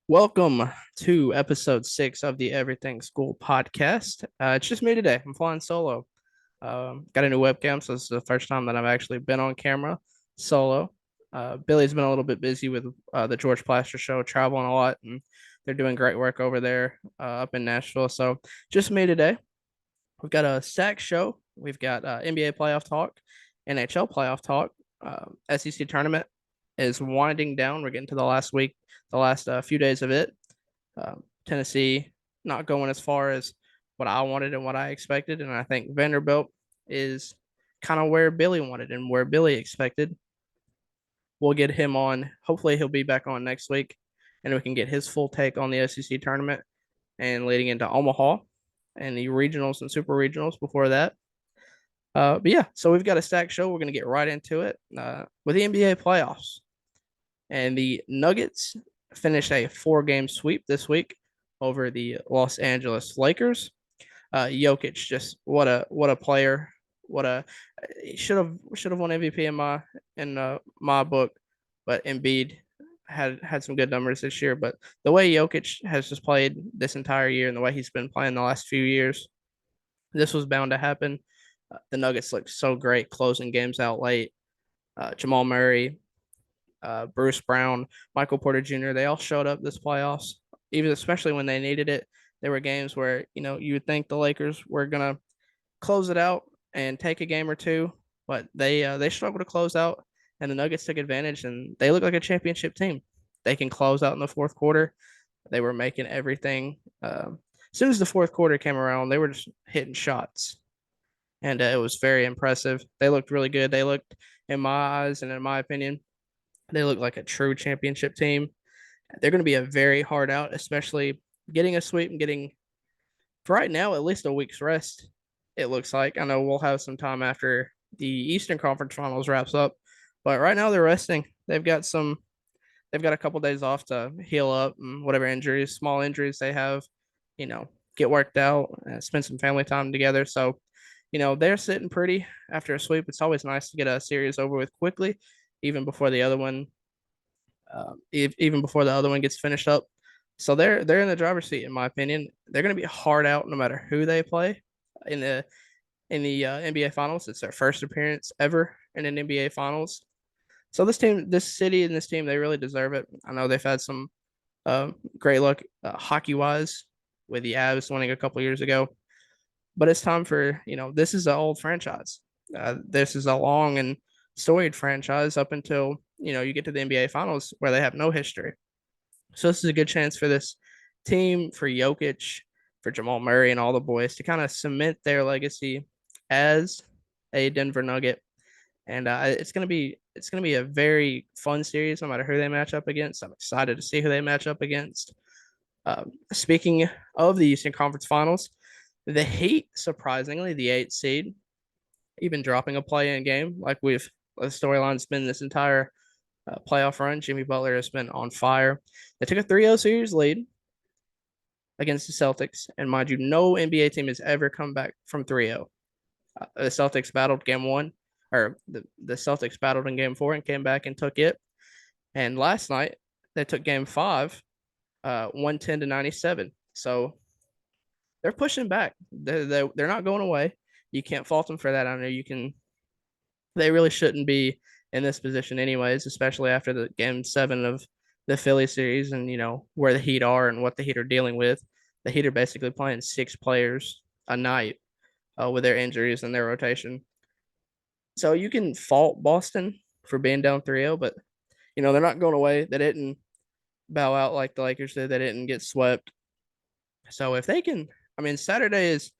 Welcome to episode 6 of the Everything School podcast. It's just me today. I'm flying solo. Got a new webcam, so this is the first time that I've actually been on camera solo. Billy's been a little bit busy with the George Plaster show, traveling a lot, and they're doing great work over there up in Nashville. So just me today. We've got a stack show. We've got NBA playoff talk, NHL playoff talk. SEC tournament is winding down. We're getting to the last week, the last few days of it. Tennessee not going as far as what I wanted and what I expected, and I think Vanderbilt is kind of where Billy wanted and where Billy expected. We'll get him on. Hopefully, he'll be back on next week, and we can get his full take on the SEC tournament and leading into Omaha and the regionals and super regionals before that. But yeah, so we've got a stacked show. We're going to get right into it with the NBA playoffs. And the Nuggets finished a 4-game sweep this week over the Los Angeles Lakers. Jokic, just what a player! What a should have won MVP in my book, but Embiid had some good numbers this year. But the way Jokic has just played this entire year and the way he's been playing the last few years, this was bound to happen. The Nuggets looked so great closing games out late. Jamal Murray, Bruce Brown, Michael Porter Jr. They all showed up this playoffs, even especially when they needed it. There were games where you would think the Lakers were gonna close it out and take a game or two, but they struggled to close out, and the Nuggets took advantage, and they look like a championship team. They can close out in the fourth quarter. They were making everything. As soon as the fourth quarter came around, they were just hitting shots, and it was very impressive. They looked really good. They looked, in my eyes and in my opinion, they look like a true championship team. They're going to be a very hard out, especially getting a sweep and getting, for right now, at least a week's rest. It looks like. I know we'll have some time after the Eastern Conference Finals wraps up, but right now they're resting. They've got a couple days off to heal up and whatever injuries, small injuries they have, get worked out, spend some family time together. So, they're sitting pretty after a sweep. It's always nice to get a series over with quickly, even before the other one, even before the other one gets finished up. So they're in the driver's seat, in my opinion. They're going to be hard out no matter who they play in the NBA Finals. It's their first appearance ever in an NBA Finals. So this team, this city, and this team, they really deserve it. I know they've had some great luck hockey wise with the Avs winning a couple years ago, but it's time for this is an old franchise. This is a long and storied franchise up until you get to the NBA Finals where they have no history. So this is a good chance for this team, for Jokic, for Jamal Murray, and all the boys to kind of cement their legacy as a Denver Nugget. And it's gonna be a very fun series, no matter who they match up against. I'm excited to see who they match up against. Speaking of the Eastern Conference Finals, the Heat, surprisingly, the 8th seed, even dropping a play-in game like the storyline's been this entire playoff run. Jimmy Butler has been on fire. They took a 3-0 series lead against the Celtics, and mind you, no NBA team has ever come back from 3-0. The Celtics battled game one, or the Celtics battled in game four and came back and took it. And last night they took game five, 110 to 97. So they're pushing back. They're not going away. You can't fault them for that. I know you can. They really shouldn't be in this position, anyways, especially after the game seven of the Philly series and where the Heat are and what the Heat are dealing with. The Heat are basically playing 6 players a night with their injuries and their rotation. So you can fault Boston for being down 3-0, but they're not going away. They didn't bow out like the Lakers did. They didn't get swept. So if they can, I mean, Saturday is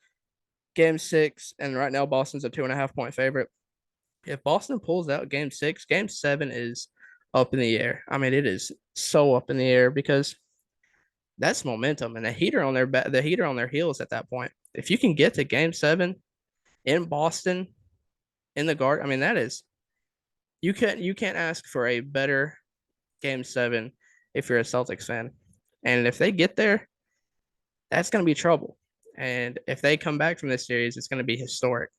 game 6, and right now Boston's a 2.5 point favorite. If Boston pulls out game 6, game 7 is up in the air. I mean, it is so up in the air because that's momentum, and the Heat are on their heels at that point. If you can get to game 7 in Boston in the guard, I mean, that is you can't ask for a better game 7 if you're a Celtics fan. And if they get there, that's going to be trouble. And if they come back from this series, it's going to be historic.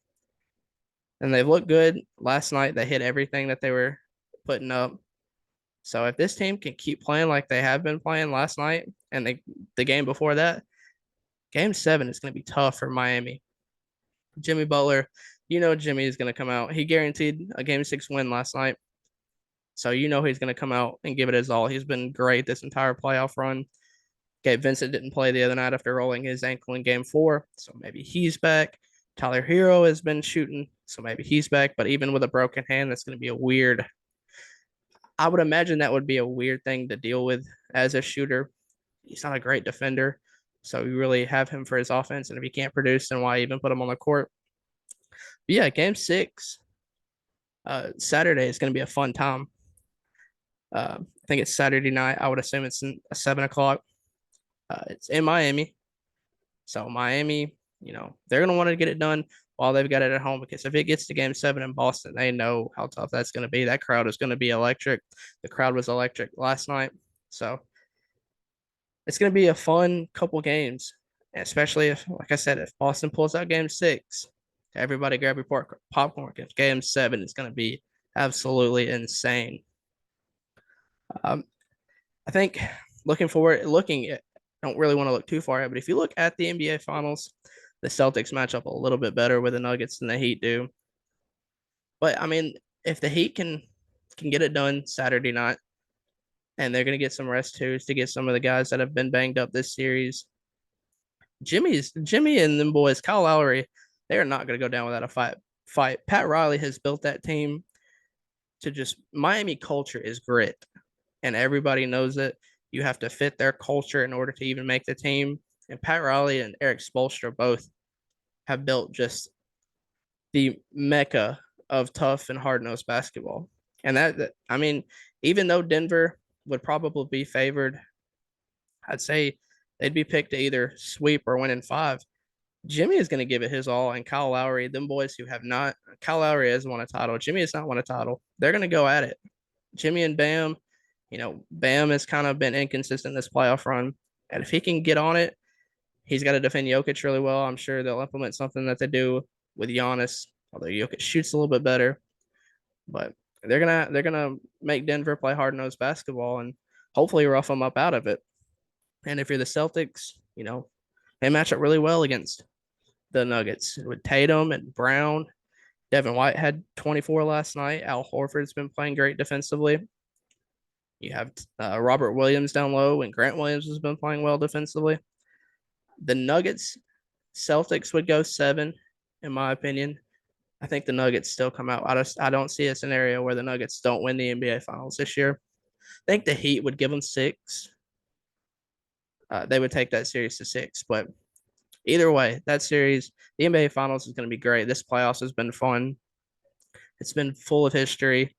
And they've looked good last night. They hit everything that they were putting up. So if this team can keep playing like they have been playing last night and the game before that, game 7 is going to be tough for Miami. Jimmy Butler, Jimmy is going to come out. He guaranteed a game 6 win last night. So he's going to come out and give it his all. He's been great this entire playoff run. Gabe Vincent didn't play the other night after rolling his ankle in game 4. So maybe he's back. Tyler Hero has been shooting. So maybe he's back. But even with a broken hand, that's going to be a weird. I would imagine that would be a weird thing to deal with as a shooter. He's not a great defender. So you really have him for his offense. And if he can't produce, then why even put him on the court? But yeah, game 6, Saturday is going to be a fun time. I think it's Saturday night. I would assume it's 7 o'clock. It's in Miami. So Miami, they're going to want to get it done while they've got it at home, because if it gets to game 7 in Boston, they know how tough that's going to be. That crowd is going to be electric. The crowd was electric last night. So it's going to be a fun couple games, especially if, like I said, if Boston pulls out game 6, everybody grab your popcorn, because game 7 is going to be absolutely insane. I think don't really want to look too far ahead, but if you look at the NBA Finals, the Celtics match up a little bit better with the Nuggets than the Heat do. But I mean, if the Heat can get it done Saturday night, and they're going to get some rest too, to get some of the guys that have been banged up this series. Jimmy and them boys, Kyle Lowry, they are not going to go down without a fight. Pat Riley has built that team to just Miami culture is grit, and everybody knows it. You have to fit their culture in order to even make the team. And Pat Riley and Eric Spoelstra both have built just the mecca of tough and hard-nosed basketball. And I mean, even though Denver would probably be favored, I'd say they'd be picked to either sweep or win in 5. Jimmy is going to give it his all, and Kyle Lowry, them boys who have not. Kyle Lowry has won a title. Jimmy has not won a title. They're going to go at it. Jimmy and Bam, Bam has kind of been inconsistent this playoff run, and if he can get on it, he's got to defend Jokic really well. I'm sure they'll implement something that they do with Giannis, although Jokic shoots a little bit better. But they're gonna make Denver play hard nosed basketball and hopefully rough them up out of it. And if you're the Celtics, they match up really well against the Nuggets with Tatum and Brown. Devin White had 24 last night. Al Horford's been playing great defensively. You have Robert Williams down low, and Grant Williams has been playing well defensively. The Nuggets, Celtics would go 7, in my opinion. I think the Nuggets still come out. I don't see a scenario where the Nuggets don't win the NBA Finals this year. I think the Heat would give them 6. They would take that series to 6. But either way, that series, the NBA Finals is going to be great. This playoffs has been fun. It's been full of history.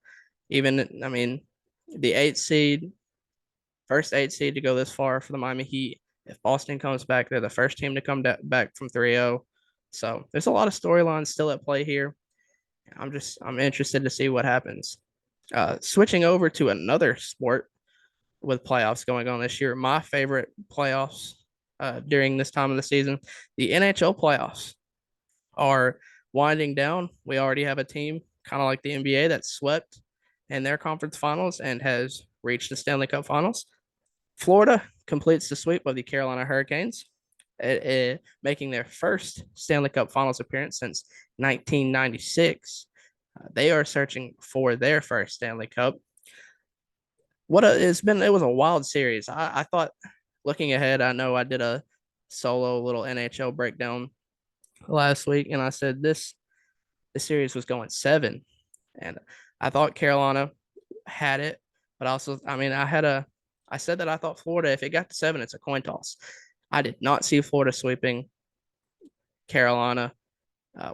Even, I mean, the first 8 seed to go this far for the Miami Heat. If Boston comes back, they're the first team to come back from 3-0. So there's a lot of storylines still at play here. I'm interested to see what happens. Switching over to another sport with playoffs going on this year, my favorite playoffs during this time of the season, the NHL playoffs are winding down. We already have a team, kind of like the NBA, that swept in their conference finals and has reached the Stanley Cup finals. Florida completes the sweep of the Carolina Hurricanes, making their first Stanley Cup finals appearance since 1996. They are searching for their first Stanley Cup. It was a wild series. I thought, looking ahead, I know I did a solo little NHL breakdown last week, and I said this series was going 7, and I thought Carolina had it, but also, I mean, I said that I thought Florida, if it got to 7, it's a coin toss. I did not see Florida sweeping Carolina.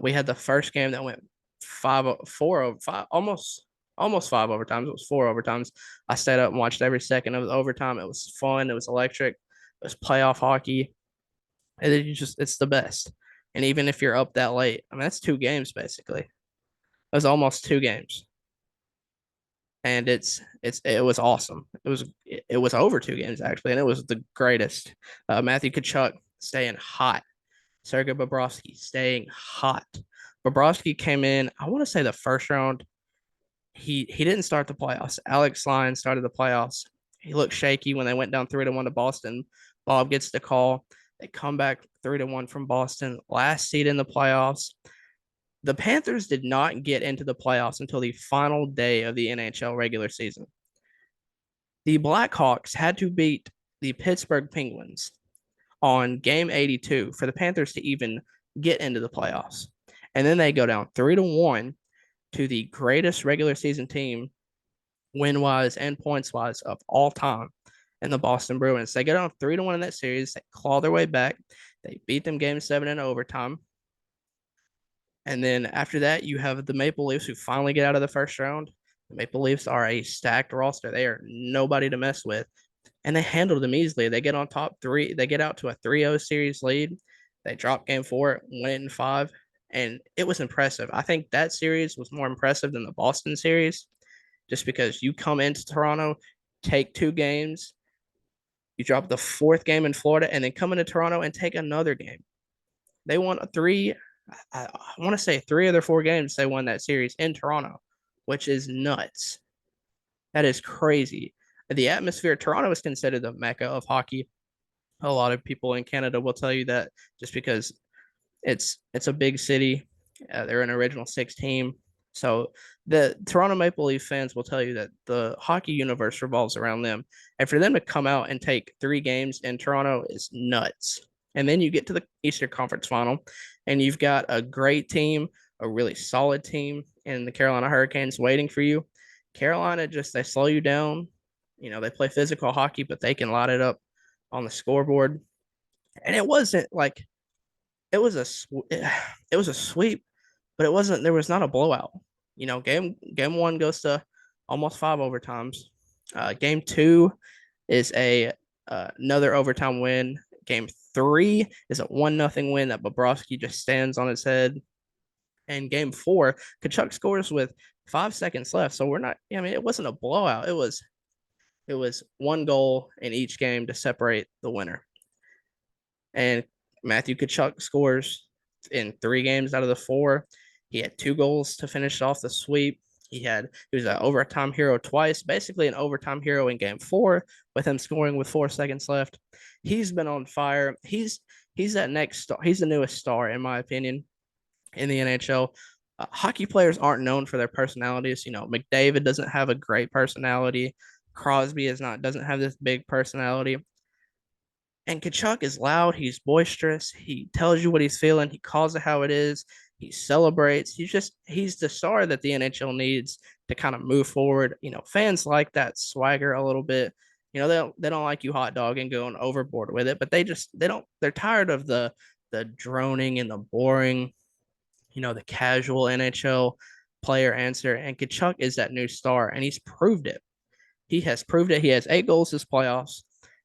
We had the first game that went 5 almost 5 overtimes. It was 4 overtimes. I stayed up and watched every second of the overtime. It was fun. It was electric. It was playoff hockey. And it's the best. And even if you're up that late, I mean, that's 2 games basically. It was almost 2 games. And it was awesome. It was over 2 games actually, and it was the greatest. Matthew Tkachuk staying hot. Sergei Bobrovsky staying hot. Bobrovsky came in, I want to say the first round. he didn't start the playoffs. Alex Lyon started the playoffs. He looked shaky when they went down 3-1 to Boston. Bob gets the call. They come back 3-1 from Boston. Last seed in the playoffs. The Panthers did not get into the playoffs until the final day of the NHL regular season. The Blackhawks had to beat the Pittsburgh Penguins on game 82 for the Panthers to even get into the playoffs. And then they go down 3-1 to the greatest regular season team, win wise and points wise, of all time, in the Boston Bruins. They go down 3-1 in that series. They claw their way back. They beat them game 7 in overtime. And then after that, you have the Maple Leafs, who finally get out of the first round. The Maple Leafs are a stacked roster. They are nobody to mess with. And they handled them easily. They get on top three. They get out to a 3-0 series lead. They drop game 4, win it in 5. And it was impressive. I think that series was more impressive than the Boston series, just because you come into Toronto, take 2 games, you drop the 4th game in Florida, and then come into Toronto and take another game. They won 3, I want to say 3 of their 4 games, they won that series in Toronto, which is nuts. That is crazy. The atmosphere, Toronto is considered the mecca of hockey. A lot of people in Canada will tell you that, just because it's a big city. They're an original 6 team. So the Toronto Maple Leaf fans will tell you that the hockey universe revolves around them. And for them to come out and take 3 games in Toronto is nuts. And then you get to the Eastern Conference final, and you've got a great team, a really solid team in the Carolina Hurricanes waiting for you. Carolina, just they slow you down. They play physical hockey, but they can light it up on the scoreboard. And it wasn't like it was a it was a sweep, but it wasn't. There was not a blowout. Game 1 goes to almost 5 overtimes. Game 2 is a another overtime win. Game 3 is a 1-0 win that Bobrovsky just stands on his head. And game 4, Kachuk scores with 5 seconds left. So we're not. I mean, it wasn't a blowout. It was 1 goal in each game to separate the winner. And Matthew Kachuk scores in 3 games out of the 4. He had 2 goals to finish off the sweep. He was an overtime hero twice, basically an overtime hero in game 4, with him scoring with 4 seconds left. He's been on fire. He's that next star. He's the newest star, in my opinion, in the NHL. Hockey players aren't known for their personalities. McDavid doesn't have a great personality. Crosby doesn't have this big personality. And Kachuk is loud. He's boisterous. He tells you what he's feeling. He calls it how it is. He celebrates. He's the star that the NHL needs to kind of move forward. Fans like that swagger a little bit. They don't like you hot dogging, going overboard with it, but they're tired of the droning and the boring, the casual NHL player answer. And Kachuk is that new star, and he's proved it. He has proved it. He has 8 goals this playoffs.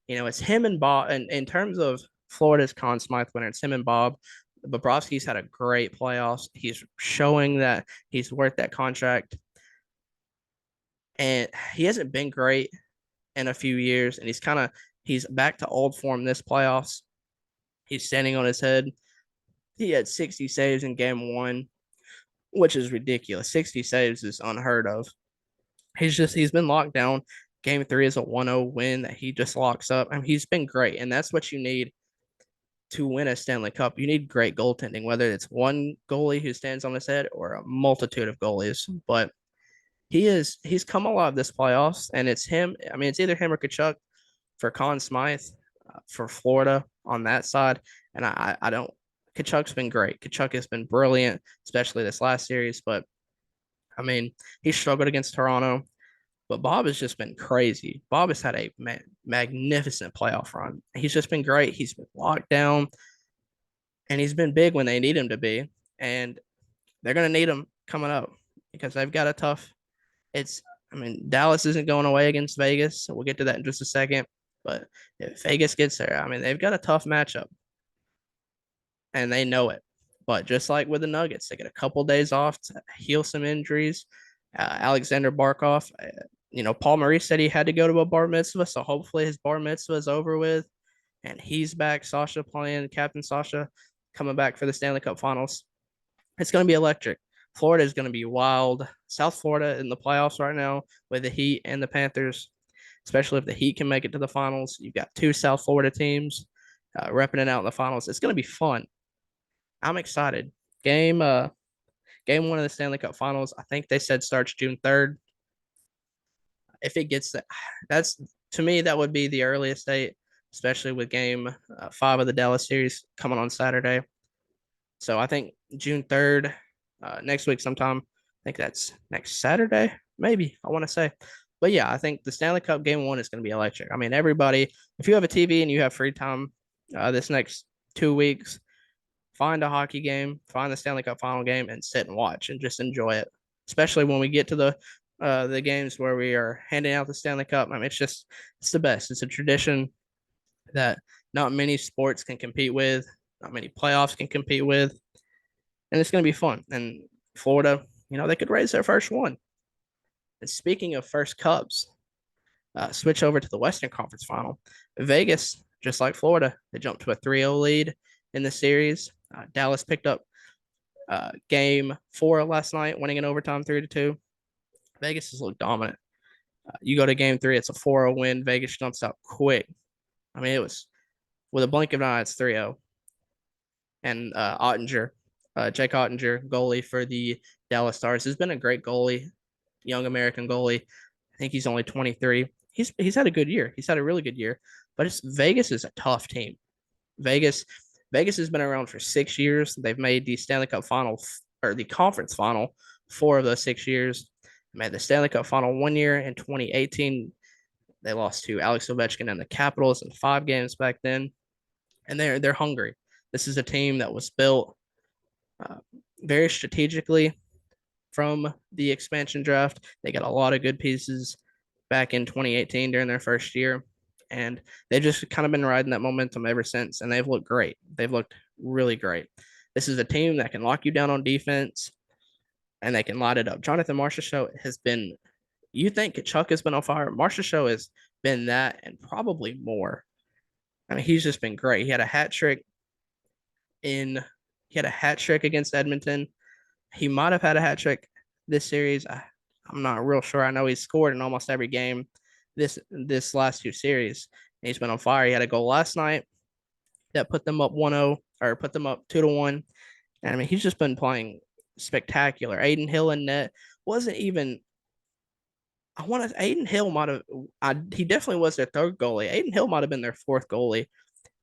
It's him and Bob. And in terms of Florida's Conn Smythe winner, it's him and Bob. Bobrovsky's had a great playoffs. He's showing that he's worth that contract. And he hasn't been great in a few years. And he's back to old form this playoffs. He's standing on his head. He had 60 saves in game 1, which is ridiculous. 60 saves is unheard of. He's been locked down. Game 3 is a 1-0 win that he just locks up. I mean, he's been great, and that's what you need to win a Stanley Cup. You need great goaltending, whether it's one goalie who stands on his head or a multitude of goalies. But he's come alive this playoffs, and it's him. I mean, it's either him or Kachuk for Conn Smythe, for Florida on that side. And I don't. Kachuk's been great. Kachuk has been brilliant, especially this last series. But I mean, he struggled against Toronto. But Bob has just been crazy. Bob has had a magnificent playoff run. He's just been great. He's been locked down, and he's been big when they need him to be. And they're going to need him coming up, because they've got a tough. Dallas isn't going away against Vegas, so we'll get to that in just a second. But if Vegas gets there, they've got a tough matchup, and they know it. But just like with the Nuggets, they get a couple days off to heal some injuries. Alexander Barkov, Paul Maurice said he had to go to a bar mitzvah, so hopefully his bar mitzvah is over with, and he's back. Sasha playing, Captain Sasha coming back for the Stanley Cup Finals. It's going to be electric. Florida is going to be wild. South Florida in the playoffs right now with the Heat and the Panthers, especially if the Heat can make it to the finals. You've got two South Florida teams repping it out in the finals. It's going to be fun. I'm excited. Game uh game one of the Stanley Cup Finals. I think they said starts June 3rd. If it gets that, that's to me that would be the earliest date, especially with game 5 of the Dallas series coming on Saturday. So I think June 3rd, next week sometime. I think that's next Saturday, maybe I want to say. But yeah, I think the Stanley Cup game one is going to be electric. I mean, everybody, if you have a TV and you have free time this next 2 weeks, find a hockey game, find the Stanley Cup final game, and sit and watch and just enjoy it. Especially when we get to the games where we are handing out the Stanley Cup. I mean, it's the best. It's a tradition that not many sports can compete with, not many playoffs can compete with, and it's going to be fun. And Florida, they could raise their first one. And speaking of first cups, switch over to the Western Conference Final. Vegas, just like Florida, they jumped to a 3-0 lead in the series. Dallas picked up game 4 last night, winning in overtime 3-2. Vegas has looked dominant. You go to game 3, it's a 4-0 win. Vegas jumps out quick. I mean, it was with a blink of an eye, it's 3-0. And Jake Ottinger, goalie for the Dallas Stars, has been a great goalie, young American goalie. I think he's only 23. He's had a good year. He's had a really good year. But Vegas is a tough team. Vegas has been around for 6 years. They've made the Stanley Cup final or the conference final 4 of those 6 years. They made the Stanley Cup final 1 year in 2018. They lost to Alex Ovechkin and the Capitals in 5 games back then, and they're hungry. This is a team that was built uh, very strategically from the expansion draft. They got a lot of good pieces back in 2018 during their first year, and they've just kind of been riding that momentum ever since, and they've looked great. They've looked really great. This is a team that can lock you down on defense, and they can light it up. Jonathan Marchessault has been, you think Kachuk has been on fire. Marchessault has been that and probably more. I mean, he's just been great. He had a hat trick against Edmonton. He might have had a hat trick this series. I'm not real sure. I know he's scored in almost every game this last 2 series. He's been on fire. He had a goal last night that put them up 1-0 or put them up 2-1. And I mean, he's just been playing spectacular. Aiden Hill in net wasn't even. Aiden Hill might have. He definitely was their third goalie. Aiden Hill might have been their fourth goalie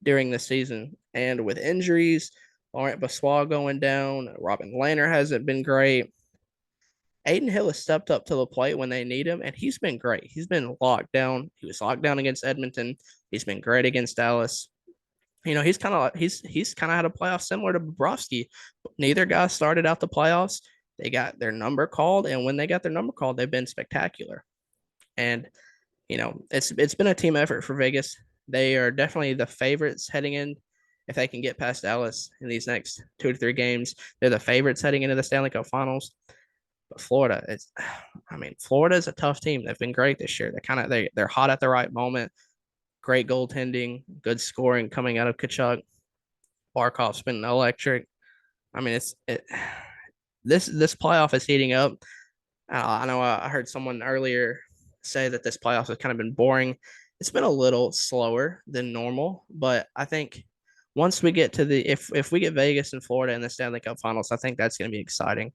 during the season. And with injuries, Laurent Brossoit going down, Robin Lehner hasn't been great. Aiden Hill has stepped up to the plate when they need him, and he's been great. He's been locked down. He was locked down against Edmonton. He's been great against Dallas. He's kind of had a playoff similar to Bobrovsky. Neither guy started out the playoffs. They got their number called, and when they got their number called, they've been spectacular. And it's been a team effort for Vegas. They are definitely the favorites heading in. If they can get past Dallas in these next 2 to 3 games, they're the favorites heading into the Stanley Cup Finals. But Florida, Florida is a tough team. They've been great this year. They're hot at the right moment. Great goaltending, good scoring coming out of Kachuk. Barkov's been electric. I mean, this playoff is heating up. I know I heard someone earlier say that this playoff has kind of been boring. It's been a little slower than normal, but I think once we get to if we get Vegas and Florida in the Stanley Cup Finals, I think that's going to be exciting.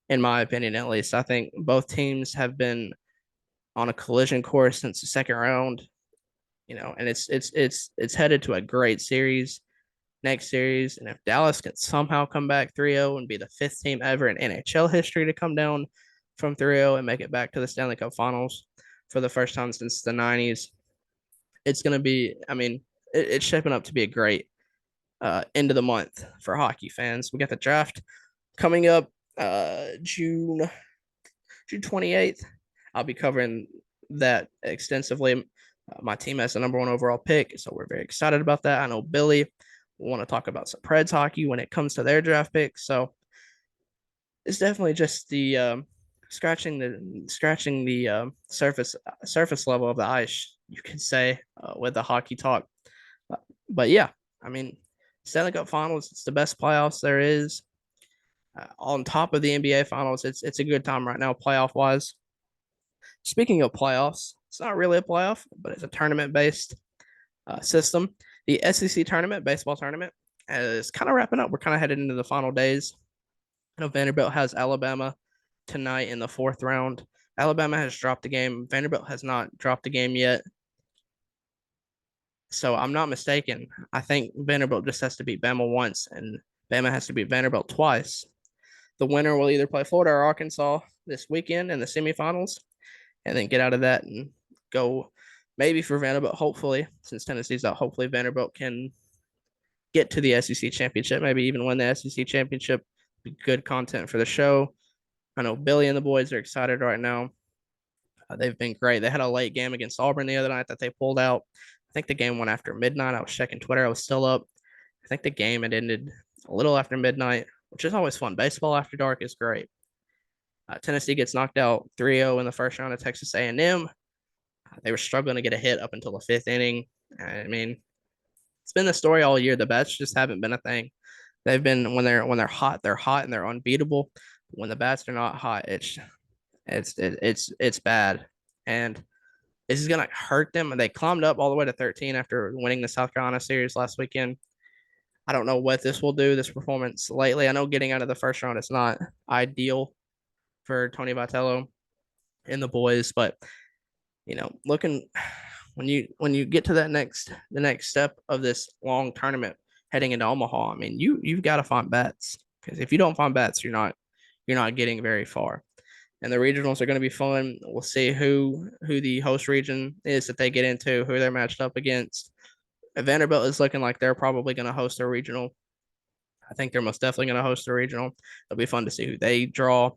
In my opinion, at least, I think both teams have been on a collision course since the second round. And it's headed to a great series next series. And if Dallas can somehow come back 3-0 and be the 5th team ever in NHL history to come down from 3-0 and make it back to the Stanley Cup Finals for the first time since the 90s, it's going to be, I mean, it's shaping up to be a great end of the month for hockey fans. We got the draft coming up June 28th. I'll be covering that extensively. My team has the number 1 overall pick, so we're very excited about that. I know Billy will want to talk about some Preds hockey when it comes to their draft picks. So it's definitely just the scratching the surface level of the ice, you could say, with the hockey talk. But yeah, I mean, Stanley Cup Finals, it's the best playoffs there is. On top of the NBA Finals, it's a good time right now, playoff wise. Speaking of playoffs, it's not really a playoff, but it's a tournament based system. The SEC tournament, baseball tournament, is kind of wrapping up. We're kind of headed into the final days. I know Vanderbilt has Alabama tonight in the fourth round. Alabama has dropped a game. Vanderbilt has not dropped a game yet. So I'm not mistaken. I think Vanderbilt just has to beat Bama once, and Bama has to beat Vanderbilt twice. The winner will either play Florida or Arkansas this weekend in the semifinals, and then get out of that and go maybe for Vanderbilt. Hopefully, since Tennessee's out, hopefully Vanderbilt can get to the SEC championship, maybe even win the SEC championship. Be good content for the show. I know Billy and the boys are excited right now. They've been great. They had a late game against Auburn the other night that they pulled out. I think the game went after midnight. I was checking Twitter. I was still up. I think the game had ended a little after midnight, which is always fun. Baseball after dark is great. Tennessee gets knocked out 3-0 in the first round of Texas A&M. They were struggling to get a hit up until the fifth inning. I mean, it's been the story all year. The bats just haven't been a thing. They've been when they're hot and they're unbeatable. When the bats are not hot, it's bad, and this is gonna hurt them. They climbed up all the way to 13 after winning the South Carolina series last weekend. I don't know what this will do. This performance lately, I know getting out of the first round is not ideal for Tony Vitello and the boys, but looking when you get to the next step of this long tournament heading into Omaha, I mean, you've got to find bats, because if you don't find bats, you're not getting very far. And the regionals are going to be fun. We'll see who the host region is that they get into, who they're matched up against. Vanderbilt is looking like they're probably going to host a regional. I think they're most definitely going to host a regional. It'll be fun to see who they draw.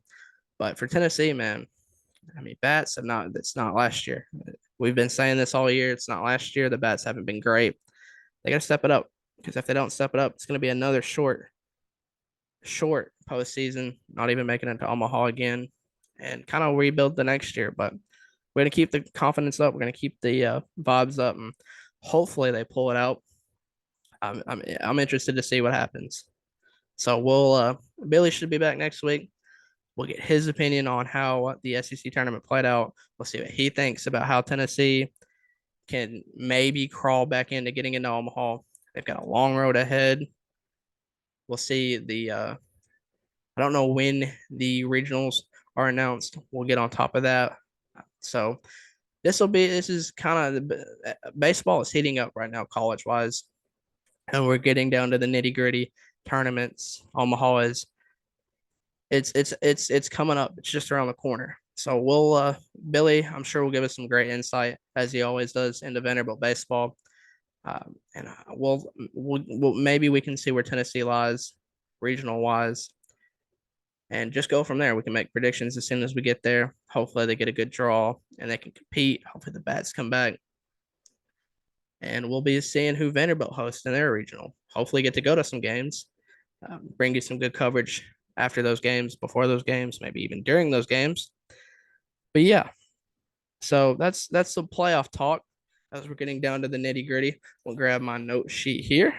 But for Tennessee, man, I mean, bats have not. It's not last year. We've been saying this all year. It's not last year. The bats haven't been great. They got to step it up, because if they don't step it up, it's going to be another short postseason. Not even making it to Omaha again, and kind of rebuild the next year. But we're going to keep the confidence up. We're going to keep the vibes up, and hopefully they pull it out. I'm interested to see what happens. So Billy should be back next week. We'll get his opinion on how the SEC tournament played out. We'll see what he thinks about how Tennessee can maybe crawl back into getting into Omaha. They've got a long road ahead. We'll see I don't know when the regionals are announced. We'll get on top of that. So this is kind of baseball is heating up right now, college wise, and we're getting down to the nitty gritty tournaments. Omaha is it's coming up. It's just around the corner. So Billy, I'm sure will give us some great insight, as he always does, into Vanderbilt baseball. And we'll maybe we can see where Tennessee lies regional wise, and just go from there. We can make predictions as soon as we get there. Hopefully they get a good draw and they can compete. Hopefully the bats come back, and we'll be seeing who Vanderbilt hosts in their regional. Hopefully get to go to some games, bring you some good coverage after those games, before those games, maybe even during those games. But yeah, so that's the playoff talk. As we're getting down to the nitty gritty, we'll grab my note sheet here,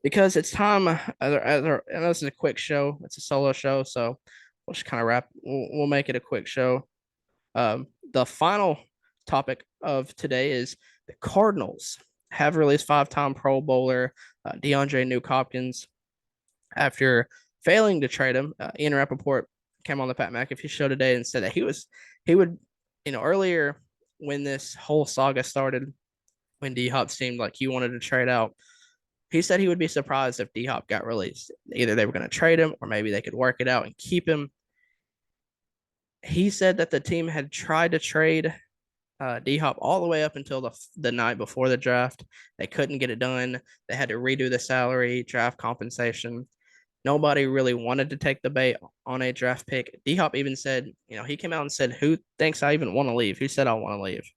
because it's time. I know this is a quick show. It's a solo show, so we'll just kind of we'll make it a quick show. The final topic of today is the Cardinals have released five-time Pro Bowler DeAndre Hopkins after failing to trade him. Ian Rappaport came on the Pat McAfee show today and said that he would, earlier when this whole saga started, when D Hop seemed like he wanted to trade out, he said he would be surprised if D Hop got released. Either they were going to trade him, or maybe they could work it out and keep him. He said that the team had tried to trade D Hop all the way up until the night before the draft. They couldn't get it done. They had to redo the salary, draft compensation. Nobody really wanted to take the bait on a draft pick. D Hop even said, he came out and said, "Who thinks I even want to leave? Who said I want to leave?"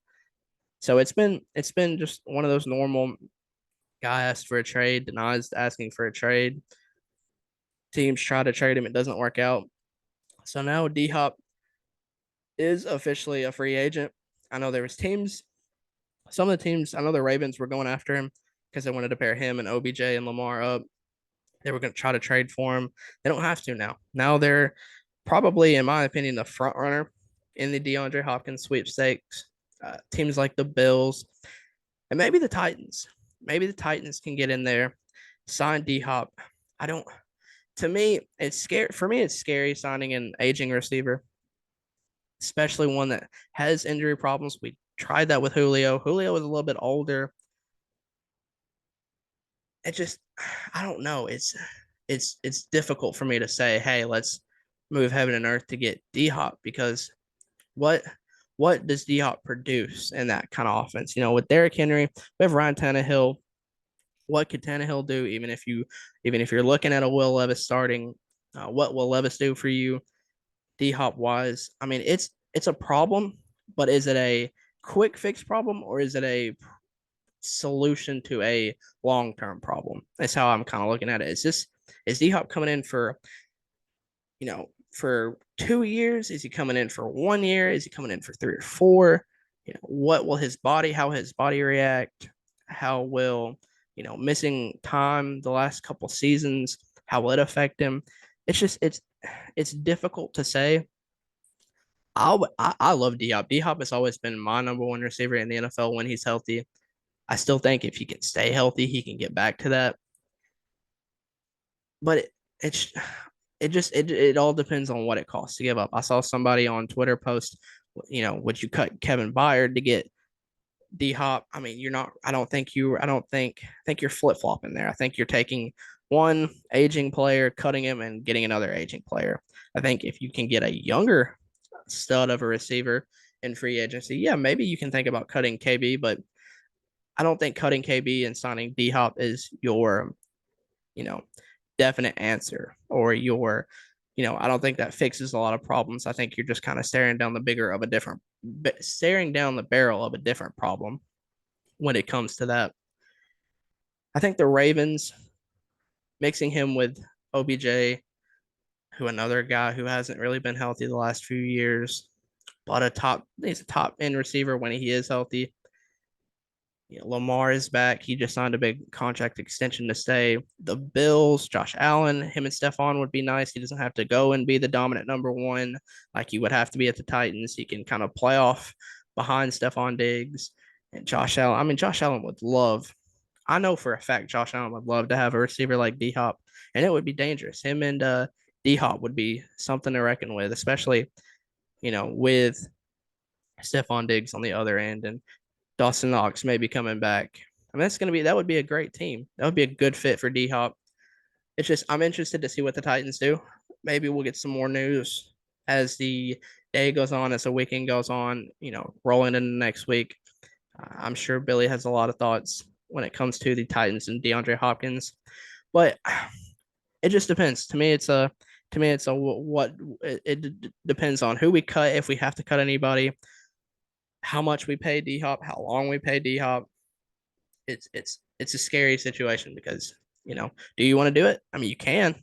So it's been just one of those normal guy asked for a trade, denies asking for a trade. Teams try to trade him, it doesn't work out. So now D Hop is officially a free agent. I know there was teams, some of the teams, I know the Ravens were going after him because they wanted to pair him and OBJ and Lamar up. They were going to try to trade for him. They don't have to now. Now they're probably, in my opinion, the front runner in the DeAndre Hopkins sweepstakes. Teams like the Bills and maybe the Titans. Maybe the Titans can get in there, sign D Hop. I don't. To me, it's scary. For me, it's scary signing an aging receiver, especially one that has injury problems. We tried that with Julio. Julio was a little bit older. It just, I don't know. It's difficult for me to say, hey, let's move heaven and earth to get D Hop because what what does D Hop produce in that kind of offense? With Derrick Henry, we have Ryan Tannehill. What could Tannehill do? Even if you're looking at a Will Levis starting, what will Levis do for you? D Hop wise, I mean, it's a problem, but is it a quick fix problem or is it a solution to a long term problem? That's how I'm kind of looking at it. Is D Hop coming in for 2 years? Is he coming in for 1 year? Is he coming in for 3 or 4? What will how will his body react? How will, missing time the last couple seasons, how will it affect him? It's just it's difficult to say. I love D Hop. D Hop has always been my number one receiver in the NFL when he's healthy. I still think if he can stay healthy, he can get back to that. But it's it all depends on what it costs to give up. I saw somebody on Twitter post, would you cut Kevin Byard to get D Hop? I mean, you're not. I don't think you're flip flopping there. I think you're taking one aging player, cutting him, and getting another aging player. I think if you can get a younger stud of a receiver in free agency, yeah, maybe you can think about cutting KB, but I don't think cutting KB and signing D Hop is your, you know, definite answer or I don't think that fixes a lot of problems. I think you're just kind of staring down the barrel of a different problem when it comes to that. I think the Ravens mixing him with OBJ, who another guy who hasn't really been healthy the last few years, but he's a top end receiver when he is healthy. Lamar is back. He just signed a big contract extension to stay. The Bills, Josh Allen, him and Stephon would be nice. He doesn't have to go and be the dominant number one like he would have to be at the Titans. He can kind of play off behind Stephon Diggs and Josh Allen. I mean, Josh Allen would love. I know for a fact Josh Allen would love to have a receiver like D Hop, and it would be dangerous. Him and D Hop would be something to reckon with, especially with Stephon Diggs on the other end and Dawson Knox may be coming back. I mean, that would be a great team. That would be a good fit for D Hop. It's just I'm interested to see what the Titans do. Maybe we'll get some more news as the day goes on, as the weekend goes on. Rolling into next week. I'm sure Billy has a lot of thoughts when it comes to the Titans and DeAndre Hopkins, but it just depends. To me, it's a what it depends on who we cut, if we have to cut anybody, how much we pay D Hop, how long we pay D Hop. It's a scary situation because do you want to do it? I mean, you can.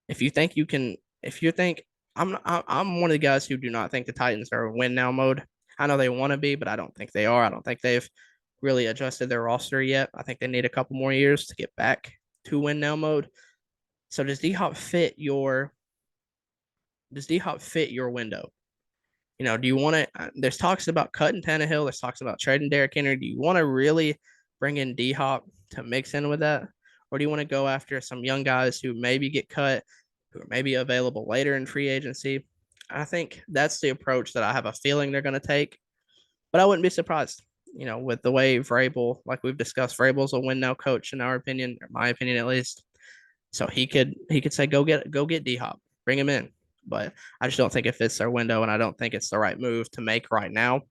If you think you can, if you think I'm one of the guys who do not think the Titans are win now mode. I know they want to be, but I don't think they are. I don't think they've really adjusted their roster yet. I think they need a couple more years to get back to win now mode. So does D Hop fit your window? Do you want to? There's talks about cutting Tannehill. There's talks about trading Derrick Henry. Do you want to really bring in D Hop to mix in with that, or do you want to go after some young guys who maybe get cut, who are maybe available later in free agency? I think that's the approach that I have a feeling they're going to take, but I wouldn't be surprised. With the way Vrabel, like we've discussed, Vrabel's a win now coach in our opinion, or my opinion at least. So he could say go get D Hop, bring him in. But I just don't think it fits their window, and I don't think it's the right move to make right now.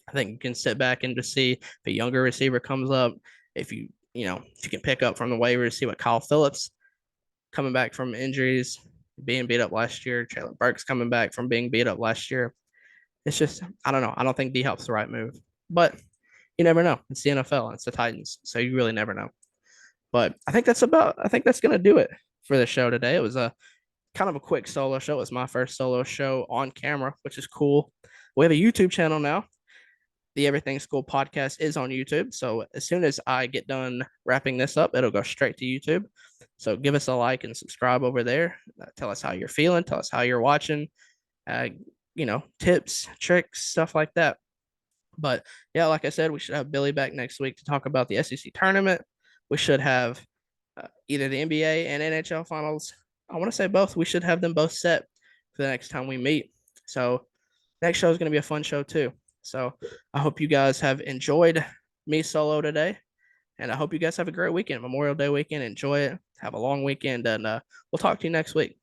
I think you can sit back and just see if a younger receiver comes up. If you can pick up from the waivers, see what Kyle Phillips coming back from injuries, being beat up last year. Traylon Burks coming back from being beat up last year. It's just I don't know. I don't think D Hop's the right move, but you never know. It's the NFL. It's the Titans, so you really never know. But I think that's gonna do it for the show today. It was a kind of a quick solo show. It was my first solo show on camera, which is cool. We have a YouTube channel now. the Everything School podcast is on YouTube. So as soon as I get done wrapping this up, it'll go straight to YouTube. So give us a like and subscribe over there. Tell us how you're feeling. Tell us how you're watching. Uh, tips, tricks, stuff like that. But yeah, like I said, we should have Billy back next week to talk about the SEC tournament. We should have either the NBA and NHL finals. I want to say both. We should have them both set for the next time we meet. So next show is going to be a fun show too. So I hope you guys have enjoyed me solo today. And I hope you guys have a great weekend, Memorial Day weekend. Enjoy it. Have a long weekend. And we'll talk to you next week.